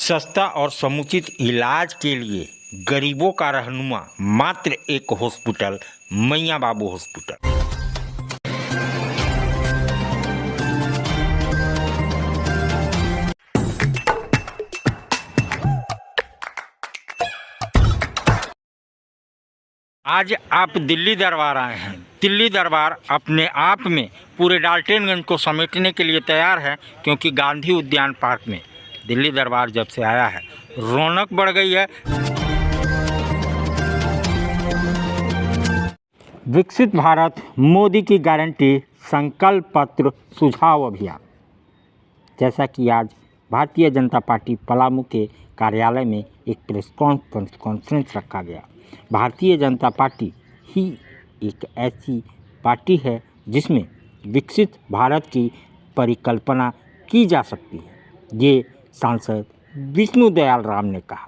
सस्ता और समुचित इलाज के लिए गरीबों का रहनुमा मात्र एक हॉस्पिटल, मैया बाबू हॉस्पिटल। आज आप दिल्ली दरबार आए हैं। दिल्ली दरबार अपने आप में पूरे डाल्टनगंज को समेटने के लिए तैयार है, क्योंकि गांधी उद्यान पार्क में दिल्ली दरबार जब से आया है रौनक बढ़ गई है। विकसित भारत, मोदी की गारंटी, संकल्प पत्र, सुझाव अभियान। जैसा कि आज भारतीय जनता पार्टी पलामू के कार्यालय में एक प्रेस कॉन्फ्रेंस रखा गया। भारतीय जनता पार्टी ही एक ऐसी पार्टी है जिसमें विकसित भारत की परिकल्पना की जा सकती है। ये सांसद विष्णु दयाल राम ने कहा।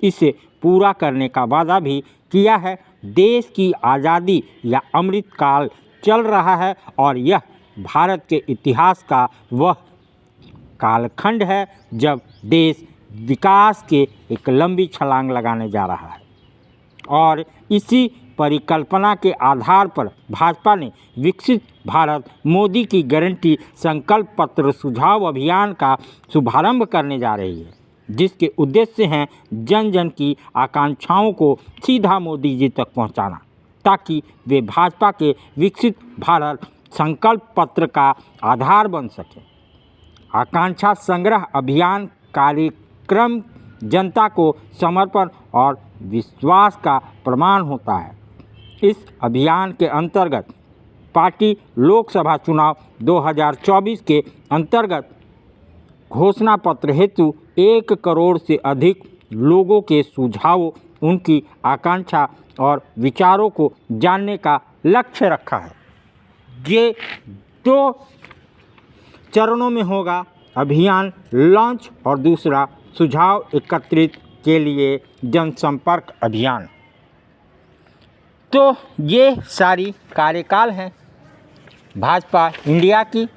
इसे पूरा करने का वादा भी किया है। देश की आज़ादी या अमृत काल चल रहा है और यह भारत के इतिहास का वह कालखंड है जब देश विकास के एक लंबी छलांग लगाने जा रहा है। और इसी परिकल्पना के आधार पर भाजपा ने विकसित भारत, मोदी की गारंटी, संकल्प पत्र, सुझाव अभियान का शुभारंभ करने जा रही है, जिसके उद्देश्य हैं जन जन की आकांक्षाओं को सीधा मोदी जी तक पहुंचाना, ताकि वे भाजपा के विकसित भारत संकल्प पत्र का आधार बन सके। आकांक्षा संग्रह अभियान कार्यक्रम जनता को समर्पण और विश्वास का प्रमाण होता है। इस अभियान के अंतर्गत पार्टी लोकसभा चुनाव 2024 के अंतर्गत घोषणा पत्र हेतु 1 करोड़ से अधिक लोगों के सुझावों, उनकी आकांक्षा और विचारों को जानने का लक्ष्य रखा है। ये 2 चरणों में होगा अभियान लॉन्च और दूसरा सुझाव एकत्रित के लिए जनसंपर्क अभियान। तो ये सारी कार्यकाल हैं भाजपा इंडिया की,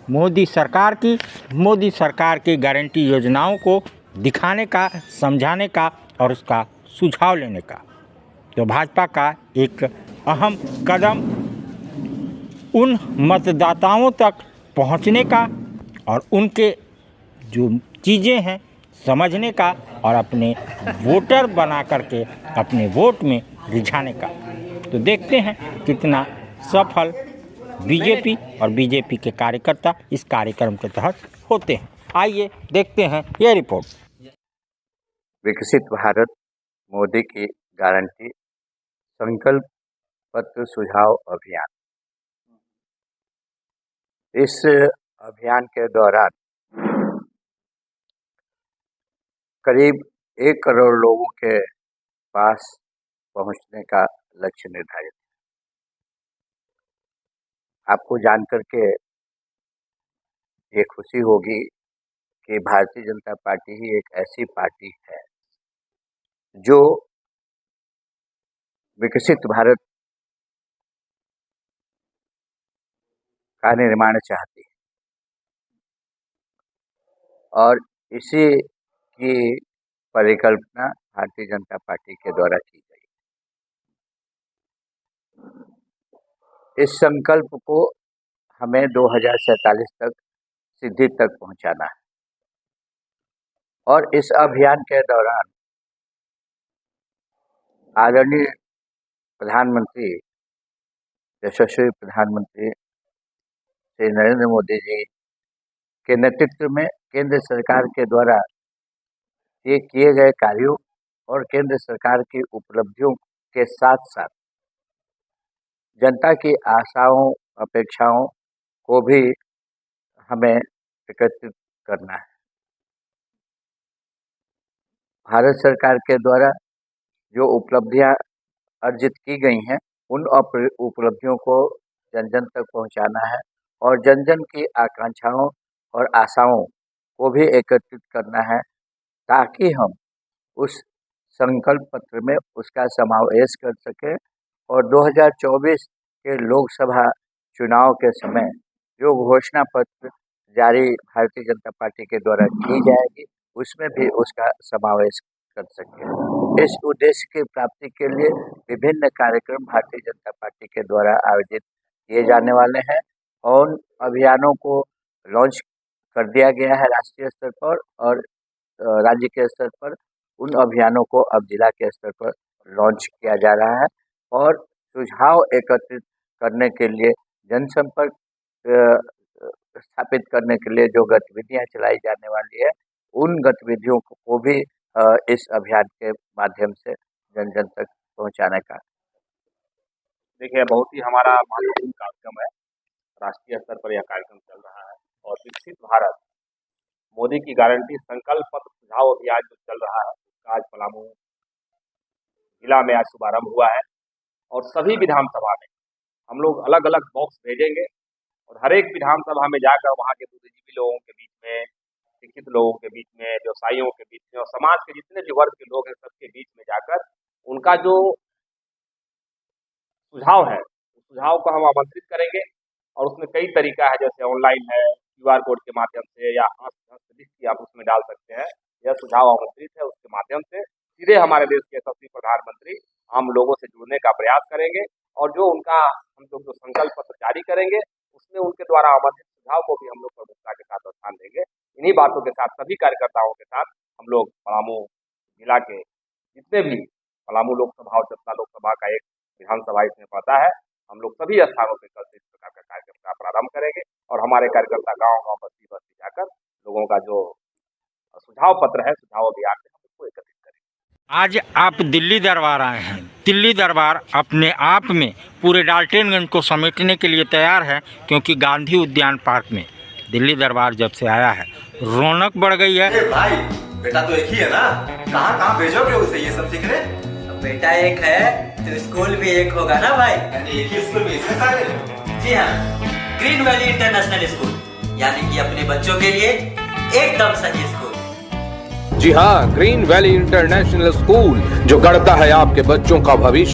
मोदी सरकार की गारंटी योजनाओं को दिखाने का, समझाने का और उसका सुझाव लेने का। तो भाजपा का एक अहम कदम उन मतदाताओं तक पहुंचने का और उनके जो चीज़ें हैं समझने का और अपने वोटर बना करके अपने वोट में रिझाने का। तो देखते हैं कितना सफल बीजेपी और बीजेपी के कार्यकर्ता इस कार्यक्रम के तहत होते हैं। आइए देखते हैं ये रिपोर्ट। विकसित भारत, मोदी की गारंटी, संकल्प पत्र, सुझाव अभियान। इस अभियान के दौरान करीब 1 करोड़ लोगों के पास पहुंचने का लक्ष्य निर्धारित है। आपको जानकर के ये खुशी होगी कि भारतीय जनता पार्टी ही एक ऐसी पार्टी है जो विकसित भारत का निर्माण चाहती है और इसी की परिकल्पना भारतीय जनता पार्टी के द्वारा की गई। इस संकल्प को हमें 2047 तक सिद्धि तक पहुंचाना है और इस अभियान के दौरान आदरणीय प्रधानमंत्री, यशस्वी प्रधानमंत्री श्री नरेंद्र मोदी जी के नेतृत्व में केंद्र सरकार के द्वारा ये किए गए कार्यों और केंद्र सरकार की उपलब्धियों के साथ साथ जनता की आशाओं, अपेक्षाओं को भी हमें एकत्रित करना है। भारत सरकार के द्वारा जो उपलब्धियां अर्जित की गई हैं, उन उपलब्धियों को जन जन तक पहुंचाना है और जन जन की आकांक्षाओं और आशाओं को भी एकत्रित करना है, ताकि हम उस संकल्प पत्र में उसका समावेश कर सकें और 2024 के लोकसभा चुनाव के समय जो घोषणा पत्र जारी भारतीय जनता पार्टी के द्वारा की जाएगी, उसमें भी उसका समावेश कर सकें। इस उद्देश्य की प्राप्ति के लिए विभिन्न कार्यक्रम भारतीय जनता पार्टी के द्वारा आयोजित किए जाने वाले हैं और अभियानों को लॉन्च कर दिया गया है राष्ट्रीय स्तर पर और राज्य के स्तर पर। उन अभियानों को अब जिला के स्तर पर लॉन्च किया जा रहा है और सुझाव एकत्रित करने के लिए, जनसंपर्क स्थापित करने के लिए जो गतिविधियां चलाई जाने वाली है, उन गतिविधियों को भी इस अभियान के माध्यम से जन जन तक पहुंचाने का। देखिए, बहुत ही हमारा महत्वपूर्ण कार्यक्रम है। राष्ट्रीय स्तर पर यह कार्यक्रम चल रहा है और विकसित भारत मोदी की गारंटी संकल्प पत्र सुझाव अभियान जो चल रहा है, उसका आज पलामू जिला में आज शुभारंभ हुआ है और सभी विधानसभा में हम लोग अलग अलग बॉक्स भेजेंगे और हर एक विधानसभा में जाकर वहाँ के बुद्धिजीवी लोगों के बीच में, शिक्षित लोगों के बीच में, व्यवसायियों के बीच में और समाज के जितने भी वर्ग के लोग हैं सबके बीच में जाकर उनका जो सुझाव है उस सुझाव को हम आमंत्रित करेंगे और उसमें कई तरीका है, जैसे ऑनलाइन है, QR कोड के माध्यम से या लिस्ट की आप उसमें डाल सकते हैं। यह सुझाव आमंत्रित है, उसके माध्यम से सीधे हमारे देश के यशस्वी प्रधानमंत्री आम लोगों से जुड़ने का प्रयास करेंगे और जो उनका हम लोग जो संकल्प पत्र जारी करेंगे उसमें उनके द्वारा आमंत्रित सुझाव को भी हम लोग प्रमुखता के साथ स्थान देंगे। इन्हीं बातों के साथ सभी कार्यकर्ताओं के साथ हम लोग पलामू जिला के जितने भी पलामू लोकसभा और चतरा लोकसभा का एक विधानसभा इसमें पड़ता है, हम लोग सभी स्थानों पर कल से इस प्रकार का कार्यक्रम का प्रारंभ करेंगे और हमारे कार्यकर्ता गाँव गाँव बस्ती बस्ती जाकर लोगों का जो सुझाव पत्र है, सुझाव अभियान में हम उसको एकत्रित करेंगे। आज आप दिल्ली दरबार आए हैं। दिल्ली दरबार अपने आप में पूरे डाल्टनगंज को समेटने के लिए तैयार है, क्योंकि गांधी उद्यान पार्क में दिल्ली दरबार जब से आया है रौनक बढ़ गई है। भाई बेटा तो एक ही है ना, कहाँ कहाँ भेजोगे उसे ये सब सीखने? बेटा एक है तो स्कूल भी एक होगा ना भाई। यानी एक ही स्कूल में इतने सारे? जी हाँ, ग्रीन वैली इंटरनेशनल स्कूल, यानी कि अपने बच्चों के लिए एकदम सही स्कूल। जी हाँ, ग्रीन वैली इंटरनेशनल स्कूल जो गढ़ता है आपके बच्चों का भविष्य।